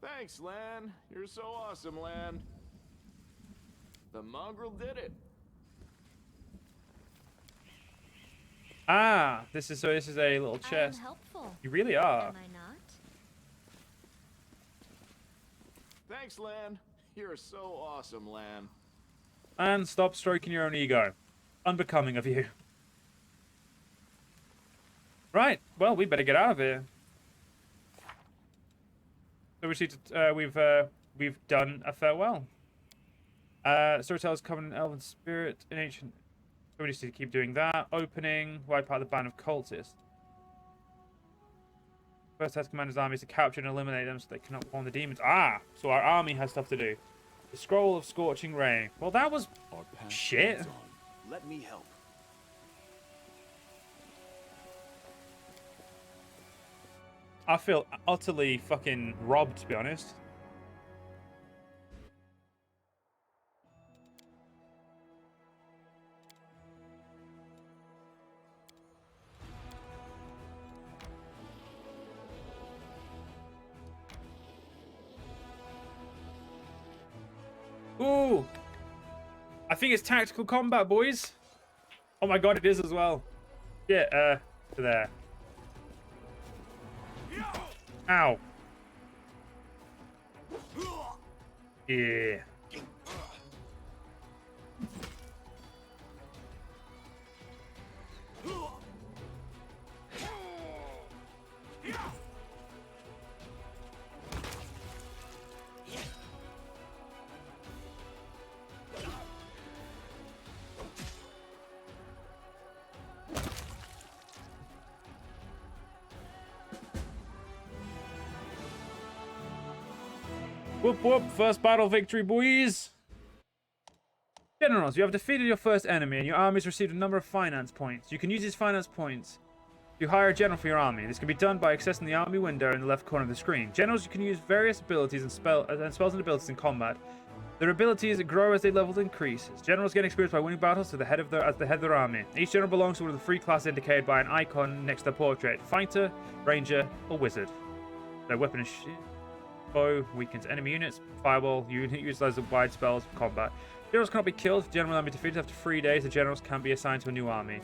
Thanks, Lan. You're so awesome, Lan. The mongrel did it. Ah, this is a little chest. Helpful. You really are. Am I not? Thanks, Lan. You're so awesome, Lan. And stop stroking your own ego. Unbecoming of you. Right. Well, we better get out of here. So we need to. We've done a farewell. Storyteller's Covenant, Elven Spirit, in ancient. So we just need to keep doing that. Opening, wipe out the band of cultists. First has commander's armies to capture and eliminate them so they cannot warn the demons. Ah, so our army has stuff to do. The Scroll of Scorching Ray. Well, that was shit. Let me help. I feel utterly fucking robbed, to be honest. Ooh! I think it's tactical combat, boys. Oh my god, it is as well. Yeah, there. Ow. Yeah. Whoop whoop, first battle victory, boys! Generals, you have defeated your first enemy and your army has received a number of finance points. You can use these finance points to hire a general for your army. This can be done by accessing the army window in the left corner of the screen. Generals, you can use various abilities and spells and abilities in combat. Their abilities grow as their level increases. Generals gain experience by winning battles as the head of their army. Each general belongs to one of the three classes indicated by an icon next to their portrait: fighter, ranger, or wizard. Their weapon is bow weakens enemy units. Fireball utilizes wide spells for combat. Generals cannot be killed. If the general army defeated after 3 days, the generals can be assigned to a new army.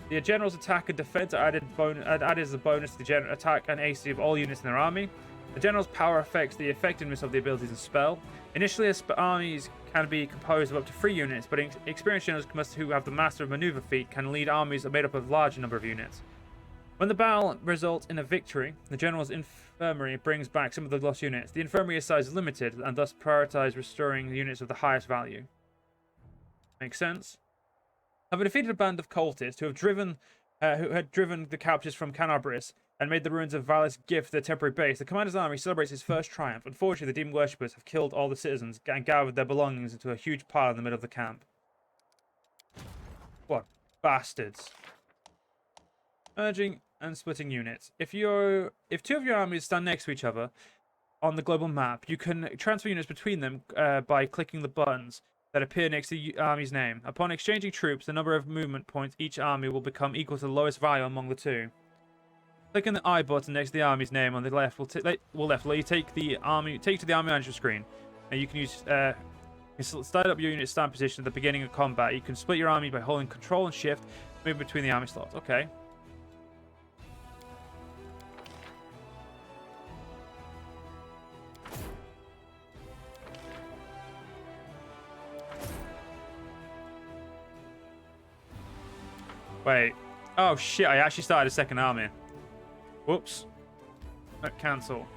The general's attack and defense are added as a bonus to the general attack and AC of all units in their army. The general's power affects the effectiveness of the abilities and spell. Initially, armies can be composed of up to 3 units, but experienced generals who have the master of maneuver feat can lead armies made up of a larger number of units. When the battle results in a victory, the general's infirmary brings back some of the lost units. The infirmary size is limited, and thus prioritize restoring the units of the highest value. Makes sense? Having defeated a band of cultists who had driven the captures from Kenabres and made the ruins of Valis Gift their temporary base, the commander's army celebrates his first triumph. Unfortunately, the demon worshippers have killed all the citizens and gathered their belongings into a huge pile in the middle of the camp. What bastards. Merging and splitting units. If two of your armies stand next to each other on the global map, you can transfer units between them by clicking the buttons that appear next to the army's name. Upon exchanging troops, the number of movement points each army will become equal to the lowest value among the two. Clicking the I button next to the army's name on the left will let you take you to the army manager screen, and you can use start up your unit stand position at the beginning of combat. You can split your army by holding Control and Shift, move between the army slots. Okay. Wait. Oh shit, I actually started a second army. Whoops. Cancel.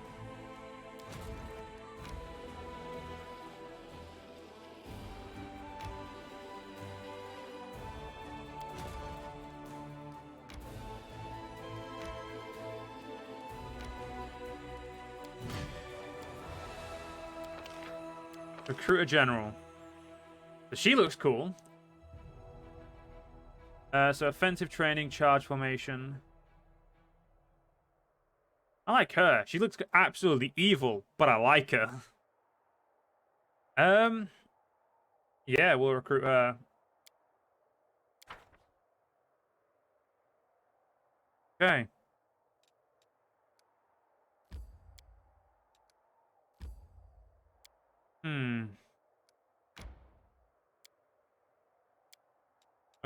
Recruit a general. But she looks cool. So offensive training, charge formation. I like her. She looks absolutely evil, but I like her. Yeah, we'll recruit her. Okay. Hmm.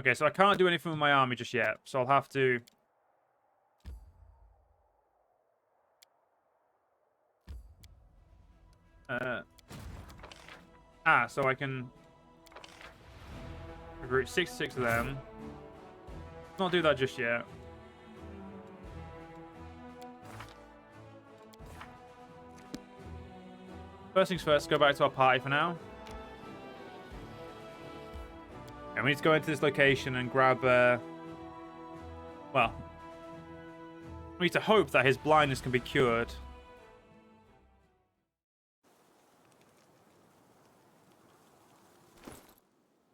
Okay, so I can't do anything with my army just yet, so I'll have to... so I can recruit 6 of them. Let's not do that just yet. First things first, go back to our party for now. And we need to go into this location and grab, well, we need to hope that his blindness can be cured.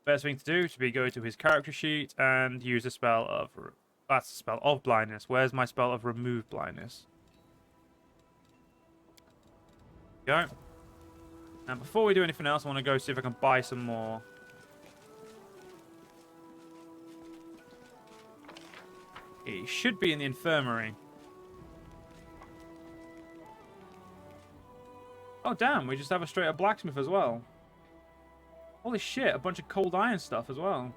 Best thing to do should be go to his character sheet and use a spell of... That's a spell of blindness. Where's my spell of remove blindness? Go. And before we do anything else, I want to go see if I can buy some more. He should be in the infirmary. Oh, damn. We just have a straight-up blacksmith as well. Holy shit. A bunch of cold iron stuff as well.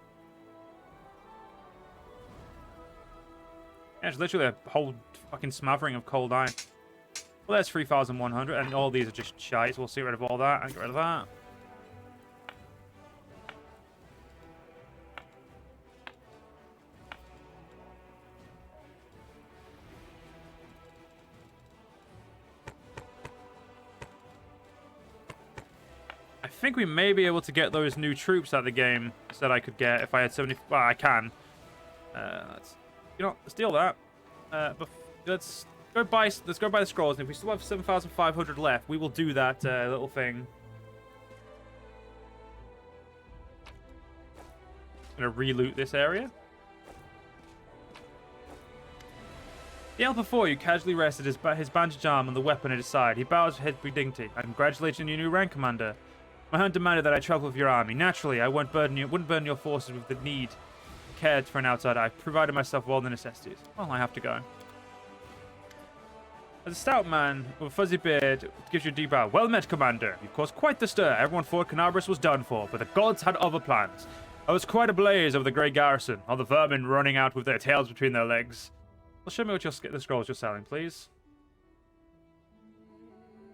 Yeah, it's literally a whole fucking smattering of cold iron. Well, there's 3,100, and all these are just shite, so we'll see rid of all that and get rid of that. I think we may be able to get those new troops that the game said I could get if I had 70... Well, I can. Let's steal that. But let's go buy the scrolls, and if we still have 7,500 left, we will do that little thing. I'm gonna re-loot this area. The elf before you casually rested his bandaged arm on the weapon at his side. He bows his head with dignity. I congratulate you on your new rank, Commander. My hunt demanded that I travel with your army. Naturally, I wouldn't burden your forces with the need cared for an outsider. I provided myself with all the necessities. Well, I have to go. As a stout man with a fuzzy beard gives you a deep bow. Well met, Commander. You've caused quite the stir. Everyone thought Kenabres was done for, but the gods had other plans. I was quite ablaze over the grey garrison, all the vermin running out with their tails between their legs. Well, show me what the scrolls you're selling, please.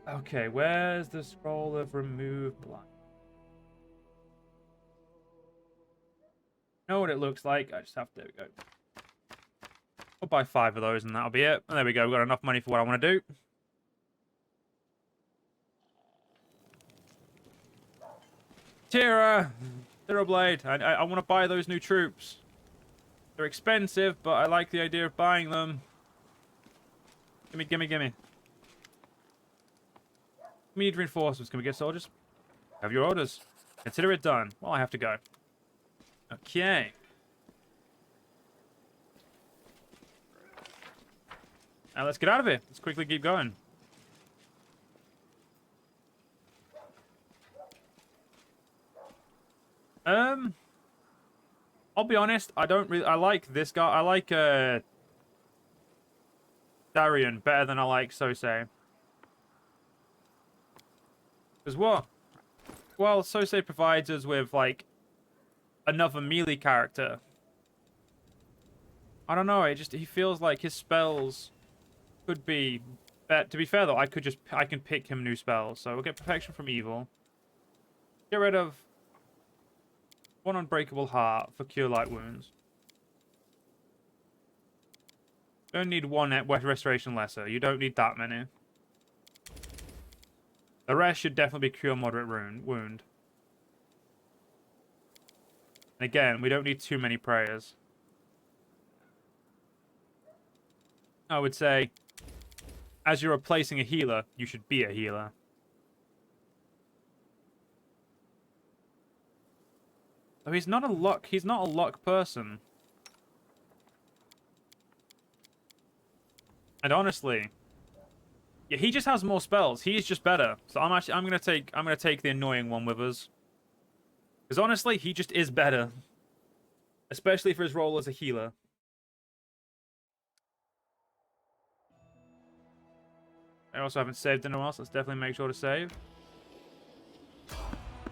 Okay, where's the scroll of remove blind? Know what it looks like. I just have to go. I'll buy 5 of those and that'll be it. And there we go. We've got enough money for what I want to do. Tira! Blade. I want to buy those new troops. They're expensive, but I like the idea of buying them. Gimme, gimme, gimme. We need reinforcements. Can we get soldiers? Have your orders. Consider it done. Well, I have to go. Okay. Now let's get out of here. Let's quickly keep going. I'll be honest. I like this guy. I like Darian better than I like Sosei. Because what? Well, Sosei provides us with like another melee character. I don't know. He feels like his spells could be. To be fair though, I can pick him new spells. So we'll get protection from evil. Get rid of one unbreakable heart for cure light wounds. Don't need one restoration lesser. You don't need that many. The rest should definitely be cure moderate wound. And again, we don't need too many prayers. I would say, as you're replacing a healer, you should be a healer. Oh, he's not a luck person. And honestly, yeah, he just has more spells. He's just better. So I'm gonna take the annoying one with us. Because honestly, he just is better. Especially for his role as a healer. I also haven't saved anyone else. Let's definitely make sure to save.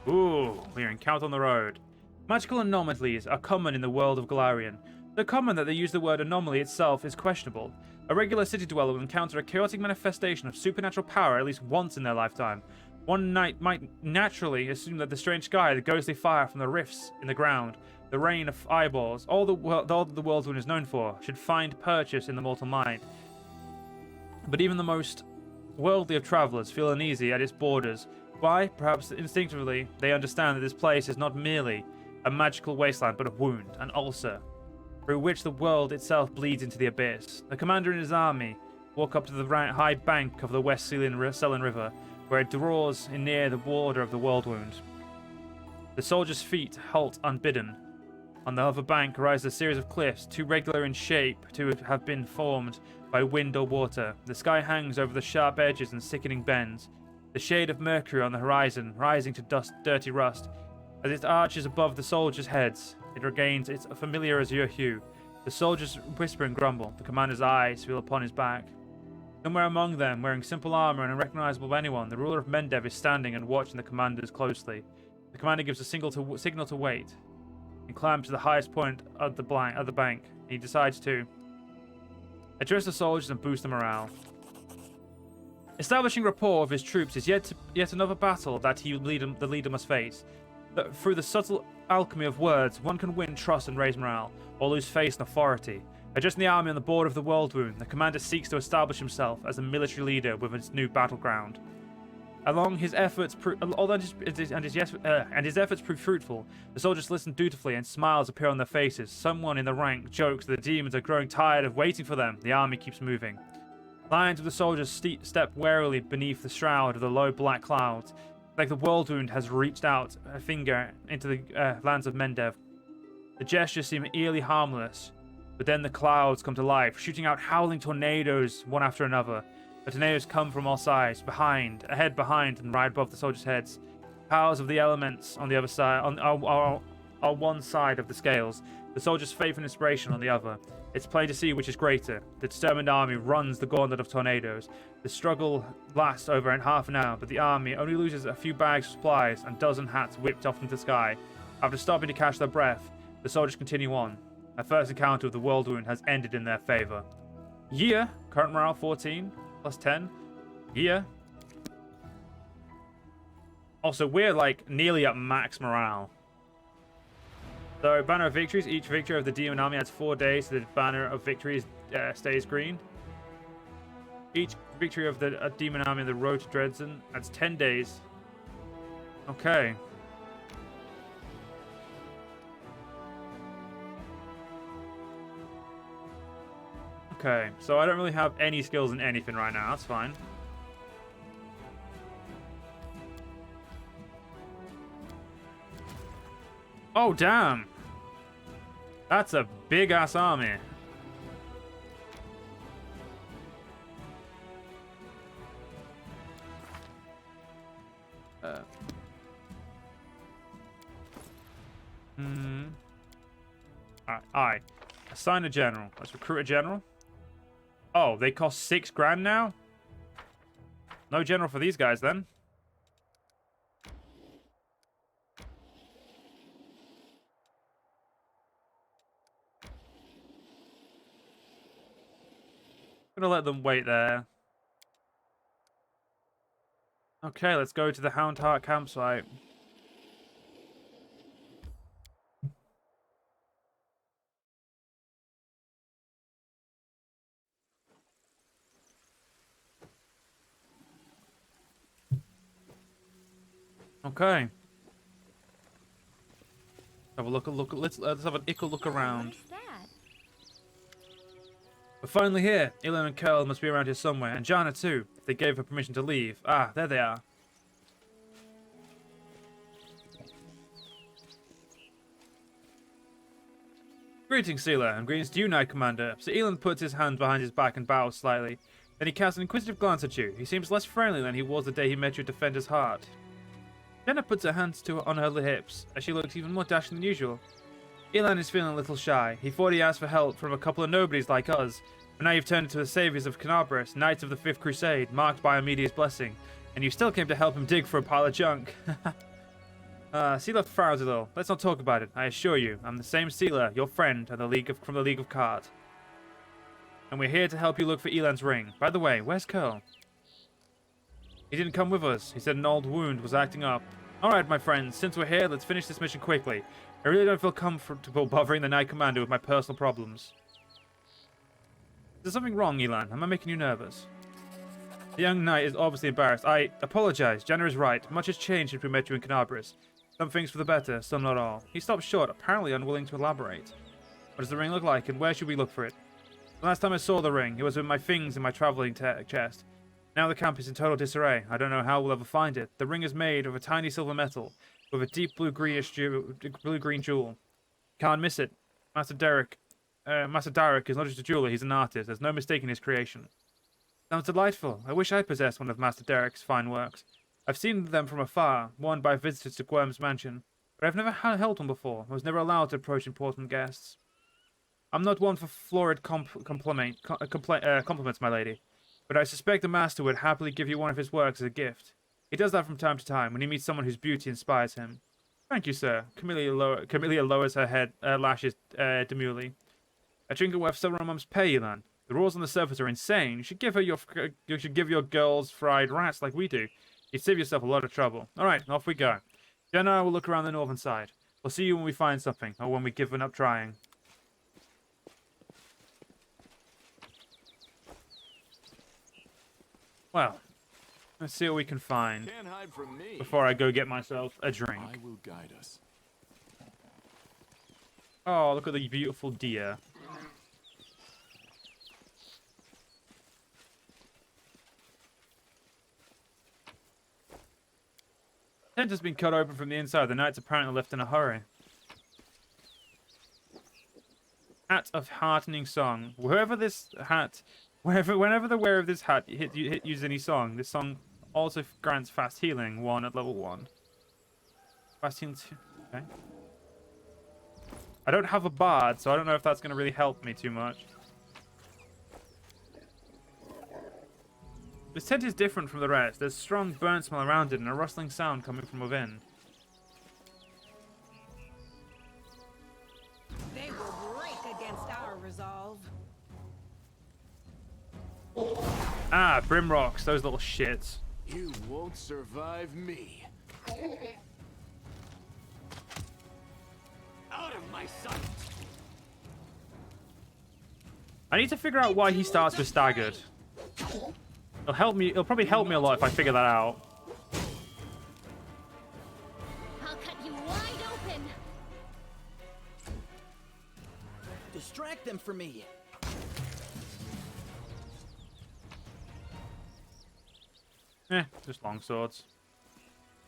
Ooh, we're in Count on the Road. Magical anomalies are common in the world of Galarian. So common that they use the word anomaly itself is questionable. A regular city dweller will encounter a chaotic manifestation of supernatural power at least once in their lifetime. One might naturally assume that the strange sky, the ghostly fire from the rifts in the ground, the rain of eyeballs, all that the Worldwound is known for, should find purchase in the mortal mind. But even the most worldly of travelers feel uneasy at its borders. Why? Perhaps instinctively, they understand that this place is not merely a magical wasteland, but a wound, an ulcer, through which the world itself bleeds into the abyss. The commander and his army walk up to the high bank of the West Selin River, where it draws in near the border of the Worldwound. The soldiers' feet halt unbidden. On the other bank rise a series of cliffs, too regular in shape to have been formed by wind or water. The sky hangs over the sharp edges and sickening bends, the shade of Mercury on the horizon rising to dirty rust. As it arches above the soldiers' heads, it regains its familiar azure hue. The soldiers whisper and grumble. The commander's eyes feel upon his back. Somewhere among them, wearing simple armor and unrecognizable by anyone, the ruler of Mendev is standing and watching the commanders closely. The commander gives a signal to wait and climbs to the highest point of the bank. He decides to address the soldiers and boost the morale. Establishing rapport with his troops is yet another battle that the leader must face. Through the subtle alchemy of words, one can win trust and raise morale, or lose faith and authority. Addressing the army on the border of the Worldwound, the commander seeks to establish himself as a military leader within its new battleground. His efforts prove fruitful, the soldiers listen dutifully and smiles appear on their faces. Someone in the rank jokes that the demons are growing tired of waiting for them. The army keeps moving. Lines of the soldiers step warily beneath the shroud of the low black clouds, like the Worldwound has reached out a finger into the lands of Mendev. The gestures seem eerily harmless, but then the clouds come to life, shooting out howling tornadoes one after another. The tornadoes come from all sides, ahead, behind, and right above the soldiers' heads. Powers of the elements on the other side are one side of the scales, the soldiers' faith and inspiration on the other. It's plain to see which is greater. The determined army runs the gauntlet of tornadoes. The struggle lasts over half an hour, but the army only loses a few bags of supplies and dozen hats whipped off into the sky. After stopping to catch their breath, the soldiers continue on. Their first encounter with the Worldwound has ended in their favor. Year, current morale 14, plus 10. Year. Also, we're like nearly at max morale. So, Banner of Victories. Each victory of the Demon Army adds 4 days to the Banner of Victories stays green. Each victory of the Demon Army on the Road to Dredzen adds 10 days. Okay. Okay, so I don't really have any skills in anything right now. That's fine. Oh, damn. That's a big-ass army. Alright. Assign a general. Let's recruit a general. Oh, they cost 6 grand now? No general for these guys, then. Gonna let them wait there. Okay, let's go to the Houndheart campsite. Okay. Have a look. Let's have an ickle look around. We're finally here. Ilan and Curl must be around here somewhere, and Jana too, if they gave her permission to leave. Ah, there they are. Greetings, Sealer, and greetings to you, Knight Commander. So Elan puts his hand behind his back and bows slightly. Then he casts an inquisitive glance at you. He seems less friendly than he was the day he met your defender's heart. Jenna puts her hands on her hips, as she looks even more dashing than usual. Elan is feeling a little shy. He thought he asked for help from a couple of nobodies like us, but now you've turned into the saviors of Kenabres, knights of the 5th Crusade, marked by Amedia's blessing, and you still came to help him dig for a pile of junk. Sealer Farazilil, let's not talk about it. I assure you, I'm the same Sealer, your friend, and from the League of Card. And we're here to help you look for Elan's ring. By the way, where's Curl? He didn't come with us. He said an old wound was acting up. Alright, my friends, since we're here, let's finish this mission quickly. I really don't feel comfortable bothering the Knight Commander with my personal problems. Is there something wrong, Elan? Am I making you nervous? The young knight is obviously embarrassed. I apologize. Jenna is right. Much has changed since we met you in Kenabres. Some things for the better, some not all. He stopped short, apparently unwilling to elaborate. What does the ring look like, and where should we look for it? The last time I saw the ring, it was with my things in my traveling chest. Now the camp is in total disarray. I don't know how we'll ever find it. The ring is made of a tiny silver metal, with a deep blue-green jewel. Can't miss it. Master Derek is not just a jeweler, he's an artist. There's no mistaking his creation. Sounds delightful. I wish I possessed one of Master Derek's fine works. I've seen them from afar, worn by visitors to Gwyrm's mansion, but I've never held one before. I was never allowed to approach important guests. I'm not one for florid compliments, my lady, but I suspect the master would happily give you one of his works as a gift. He does that from time to time when he meets someone whose beauty inspires him. Thank you, sir. Camellia lowers her head, lashes demurely. A drink worth several months' pay, then. The rules on the surface are insane. You should give your girls fried rats like we do. You'd save yourself a lot of trouble. All right, off we go. Jen and I will look around the northern side. We'll see you when we find something, or when we've given up trying. Well, let's see what we can find Can't hide from me. before I go get myself a drink. I will guide us. Oh, look at the beautiful deer. The tent has been cut open from the inside. The knight's apparently left in a hurry. Hat of heartening song. Whenever the wearer of this hat uses any song, this song also grants fast healing 1 at level 1. Fast healing 2. Okay. I don't have a bard, so I don't know if that's going to really help me too much. This tent is different from the rest. There's a strong burnt smell around it and a rustling sound coming from within. They will break against our resolve. Ah, Brimrocks, those little shits. You won't survive me. Out of my sight. I need to figure out why he starts with staggered. It'll probably help me a lot if I figure that out. I'll cut you wide open. Distract them for me. Just longswords.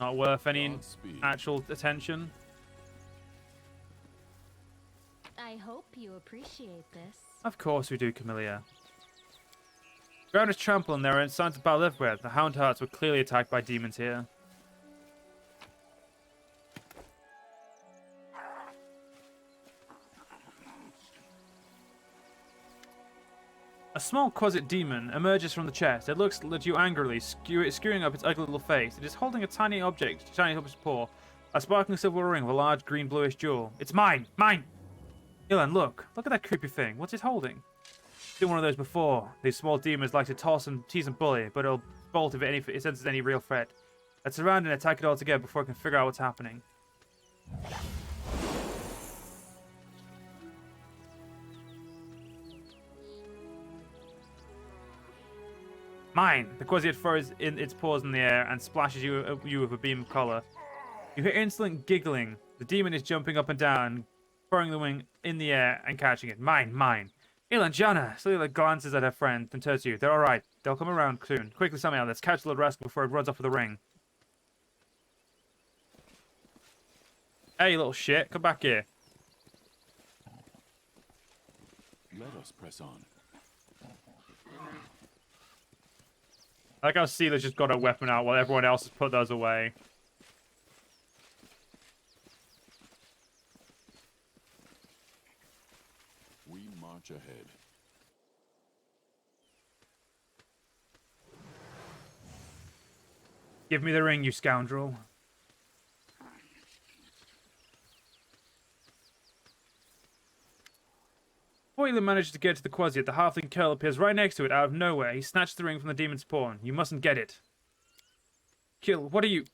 Not worth any Godspeed. actual attention. I hope you appreciate this. Of course we do, Camellia. Ground is trampled and there are signs of battle everywhere. The Hound Hearts were clearly attacked by demons here. A small quasit demon emerges from the chest. It looks at you angrily, skewing up its ugly little face. It is holding a tiny object, shining up its paw. A sparkling silver ring with a large green-bluish jewel. It's mine! Mine! Ilan, look. Look at that creepy thing. What's it holding? Seen one of those before. These small demons like to toss and tease and bully, but it'll bolt if it senses any real threat. Let's surround and attack it all together before it can figure out what's happening. Mine! The quasi throws in its paws in the air and splashes you with a beam of color. You hear insolent giggling. The demon is jumping up and down, throwing the wing in the air and catching it. Mine! Mine! Ilanjana! Selena glances at her friend, then turns to you. They're alright. They'll come around soon. Quickly, Samael, let's catch the little rascal before it runs off with the ring. Hey, little shit. Come back here. Let us press on. I like how Sela's just got her weapon out while everyone else has put those away. We march ahead. Give me the ring, you scoundrel. Before Elon manages to get to the quasi, the halfling Curl appears right next to it out of nowhere. He snatched the ring from the demon's pawn. You mustn't get it. Kill, what are you...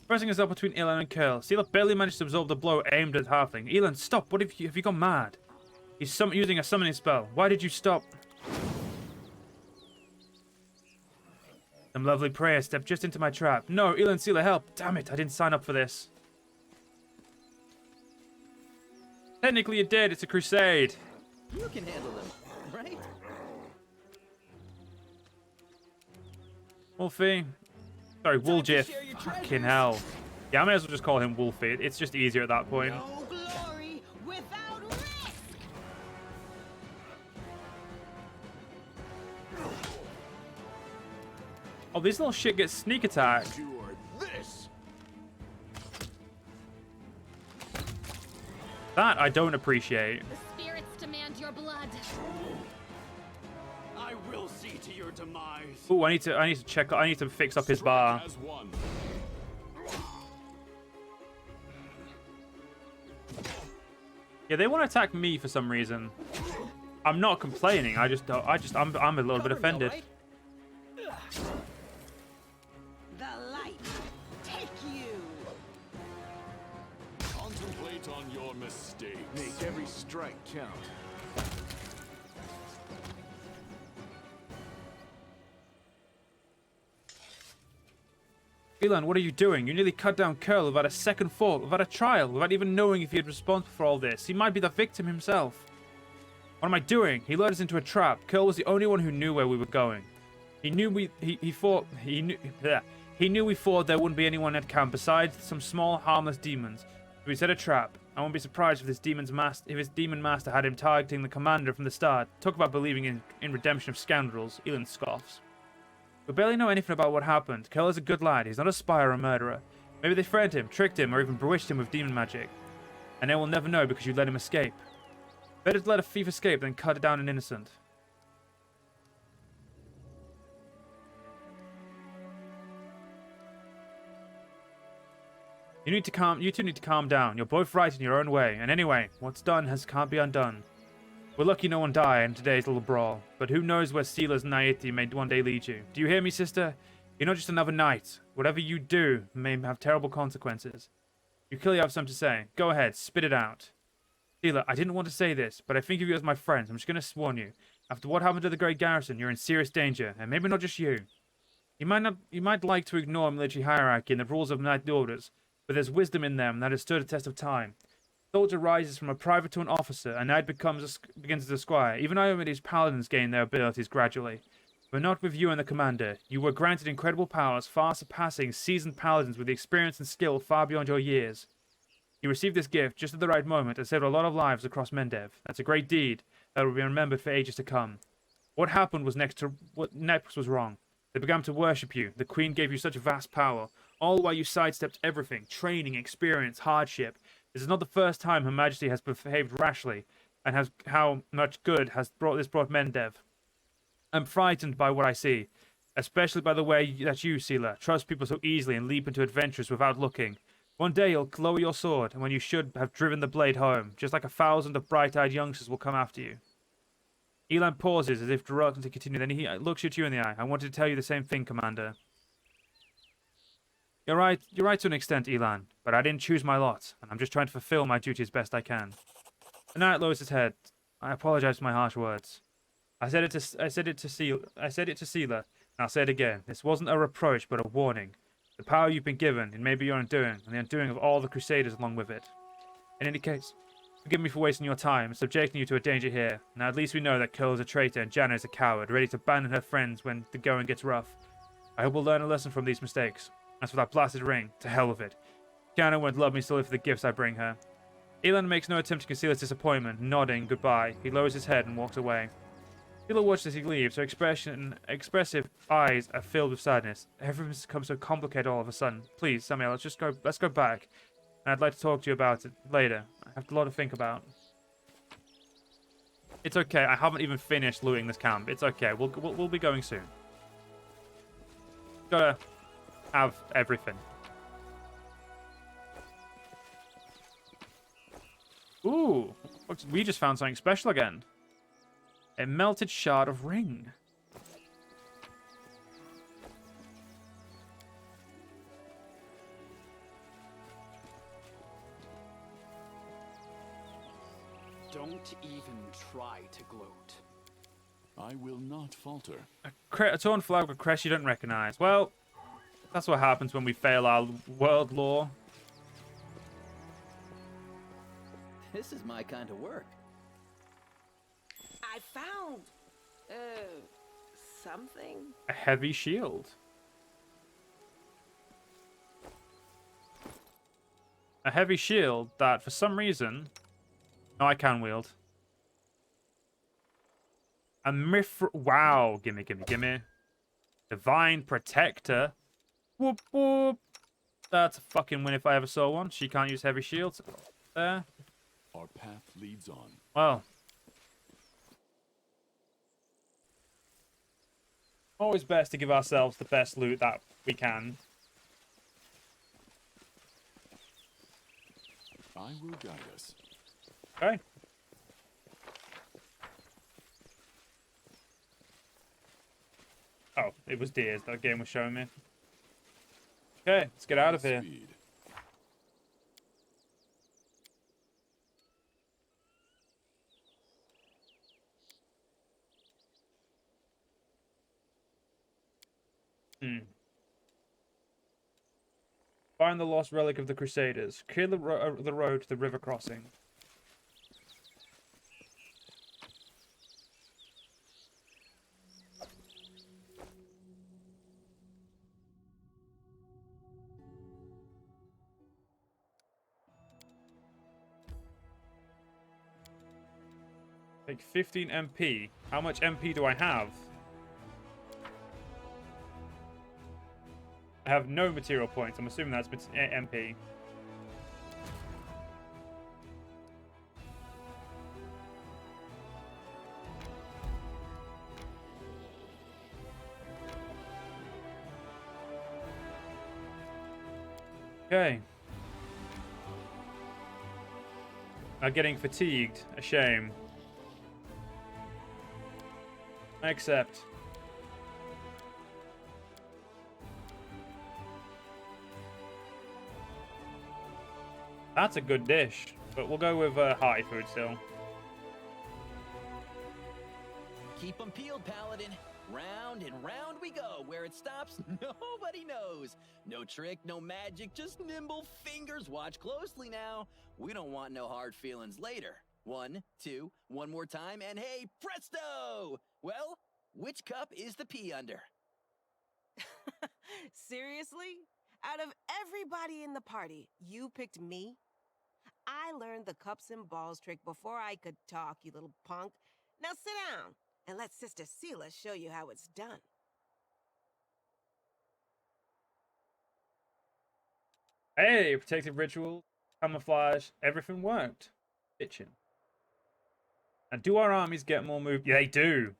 Pressing us up between Elon and Curl, Sealer barely managed to absorb the blow aimed at halfling. Elon, stop! What have you gone mad? He's using a summoning spell. Why did you stop? Some lovely prayer stepped just into my trap. No, Elon, Sealer, help! Damn it, I didn't sign up for this. Technically you're dead, it's a crusade. You can handle them, right? Wolfie. Sorry, Wooljiff. share your Fucking treasures. hell. Yeah, I may as well just call him Wolfie. It's just easier at that point. No glory without risk. Oh, this little shit gets sneak attack. Endure this. That I don't appreciate. The spirits demand your blood. I will see to your demise. Ooh, I need to fix up his bar. As one. Yeah, they want to attack me for some reason. I'm not complaining. I'm a little bit offended. The light take you. Contemplate on your mistakes. Make every strike count. Elon, what are you doing? You nearly cut down Curl without a second thought, without a trial, without even knowing if he had responsible for all this. He might be the victim himself. What am I doing? He led us into a trap. Curl was the only one who knew where we were going. He knew we thought there wouldn't be anyone at camp besides some small harmless demons. So we set a trap. I won't be surprised if his demon master had him targeting the commander from the start. Talk about believing in redemption of scoundrels. Elon scoffs. We barely know anything about what happened. Curl is a good lad. He's not a spy or a murderer. Maybe they frightened him, tricked him, or even bewitched him with demon magic. And they will never know because you let him escape. Better to let a thief escape than cut down an innocent. You two need to calm down. You're both right in your own way. And anyway, what's done can't be undone. We're lucky no one died in today's little brawl, but who knows where Sealer's naivety may one day lead you. Do you hear me, sister? You're not just another knight. Whatever you do may have terrible consequences. You clearly have something to say. Go ahead, spit it out. Sealer, I didn't want to say this, but I think of you as my friends. I'm just going to warn you. After what happened to the Great Garrison, you're in serious danger, and maybe not just you. You might like to ignore military hierarchy and the rules of knight orders, but there's wisdom in them that has stood a test of time. Soldier rises from a private to an officer, and knight begins as a squire. Even Iomedes paladins gain their abilities gradually. But not with you and the commander. You were granted incredible powers, far surpassing seasoned paladins with the experience and skill far beyond your years. You received this gift just at the right moment and saved a lot of lives across Mendev. That's a great deed that will be remembered for ages to come. What happened was what next was wrong. They began to worship you. The queen gave you such vast power, all while you sidestepped everything: training, experience, hardship. This is not the first time Her Majesty has behaved rashly, and how much good has brought Mendev. I'm frightened by what I see, especially by the way that you, Sealer, trust people so easily and leap into adventures without looking. One day you'll lower your sword, and when you should have driven the blade home, just like 1,000 of bright-eyed youngsters will come after you. Elon pauses as if reluctant to continue, then he looks at you in the eye. I wanted to tell you the same thing, Commander. You're right to an extent, Elon, but I didn't choose my lot, and I'm just trying to fulfill my duty as best I can. The knight lowers his head. I apologize for my harsh words. I said it to Sealer, and I'll say it again. This wasn't a reproach, but a warning. The power you've been given, it may be your undoing, and the undoing of all the Crusaders along with it. In any case, forgive me for wasting your time and subjecting you to a danger here. Now at least we know that Curl is a traitor and Janna is a coward, ready to abandon her friends when the going gets rough. I hope we'll learn a lesson from these mistakes. As for that blasted ring, to hell with it. Janna won't love me solely for the gifts I bring her. Elon makes no attempt to conceal his disappointment, nodding goodbye. He lowers his head and walks away. Sealer watches as he leaves. Her expressive eyes are filled with sadness. Everything's become so complicated all of a sudden. Please, Samael, let's go back. And I'd like to talk to you about it later. I have a lot to think about. It's okay. I haven't even finished looting this camp. It's okay. We'll be going soon. Gotta have everything. Ooh, we just found something special again. A melted shard of ring. Don't even try to gloat. I will not falter. A torn flag with crest you don't recognize. Well, that's what happens when we fail our world lore. This is my kind of work. I found, something. A heavy shield. A heavy shield that, for some reason... No, I can wield. A Wow. Gimme. Divine Protector. Whoop, whoop. That's a fucking win if I ever saw one. She can't use heavy shields. There. Our path leads on. Well. Always best to give ourselves the best loot that we can. I will guide us. Okay. Oh, it was deers that game was showing me. Okay, let's get out of here. Speed. Find the lost relic of the Crusaders. Clear the road to the river crossing. Take 15 MP. How much MP do I have? I have no material points. I'm assuming that's MP. Okay. I'm getting fatigued. A shame. I accept. That's a good dish, but we'll go with hearty food still. Keep 'em peeled, Paladin. Round and round we go. Where it stops, nobody knows. No trick, no magic, just nimble fingers. Watch closely now. We don't want no hard feelings later. 1, 2, one more time, and hey, presto! Well, which cup is the pea under? Seriously? Out of everybody in the party, you picked me? I learned the cups and balls trick before I could talk, you little punk. Now sit down and let Sister Seela show you how it's done. Hey, protective ritual, camouflage, everything worked. Bitchin'. And do our armies get more move? Yeah, they do.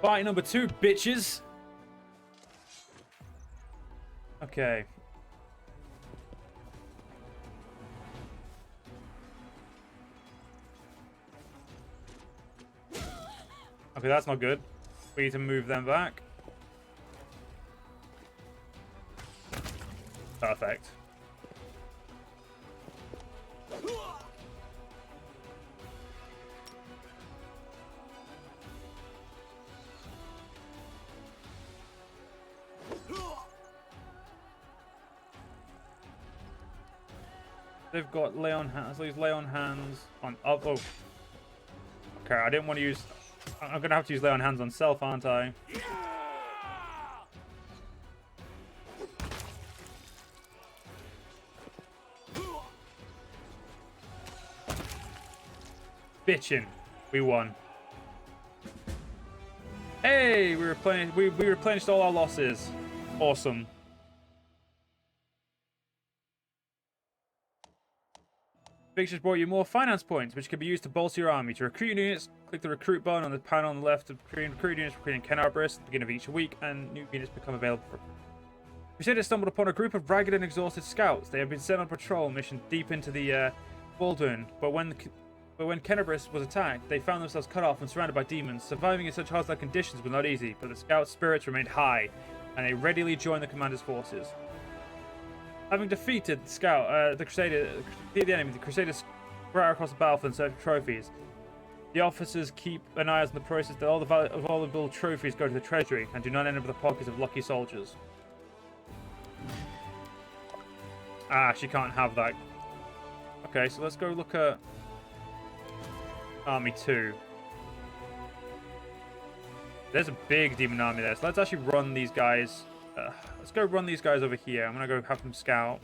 Fight number 2, bitches. Okay. Okay, that's not good. We need to move them back. Perfect. They've got lay on hands. Let's lay on hands on. Oh, oh. Okay, I didn't want to use. I'm gonna have to use lay on hands on self, aren't I? bitching. We won. Hey, we replenished all our losses. Awesome. Victor's brought you more finance points, which can be used to bolster your army. To recruit units, click the recruit button on the panel on the left to recruit units, recruiting Kenabres at the beginning of each week, and new units become available for. Crusaders stumbled upon a group of ragged and exhausted scouts. They had been sent on patrol mission deep into the Worldwound, but when Kenabres was attacked, they found themselves cut off and surrounded by demons. Surviving in such hostile conditions was not easy, but the scouts' spirits remained high, and they readily joined the commander's forces. Having defeated the Crusaders spread across the battlefield in search of trophies. The officers keep an eye on the process that all the valuable trophies go to the treasury and do not end up in the pockets of lucky soldiers. Ah, she can't have that. Okay, so let's go look at Army 2. There's a big demon army there, so let's actually run these guys. Let's go run these guys over here. I'm gonna go have them scout.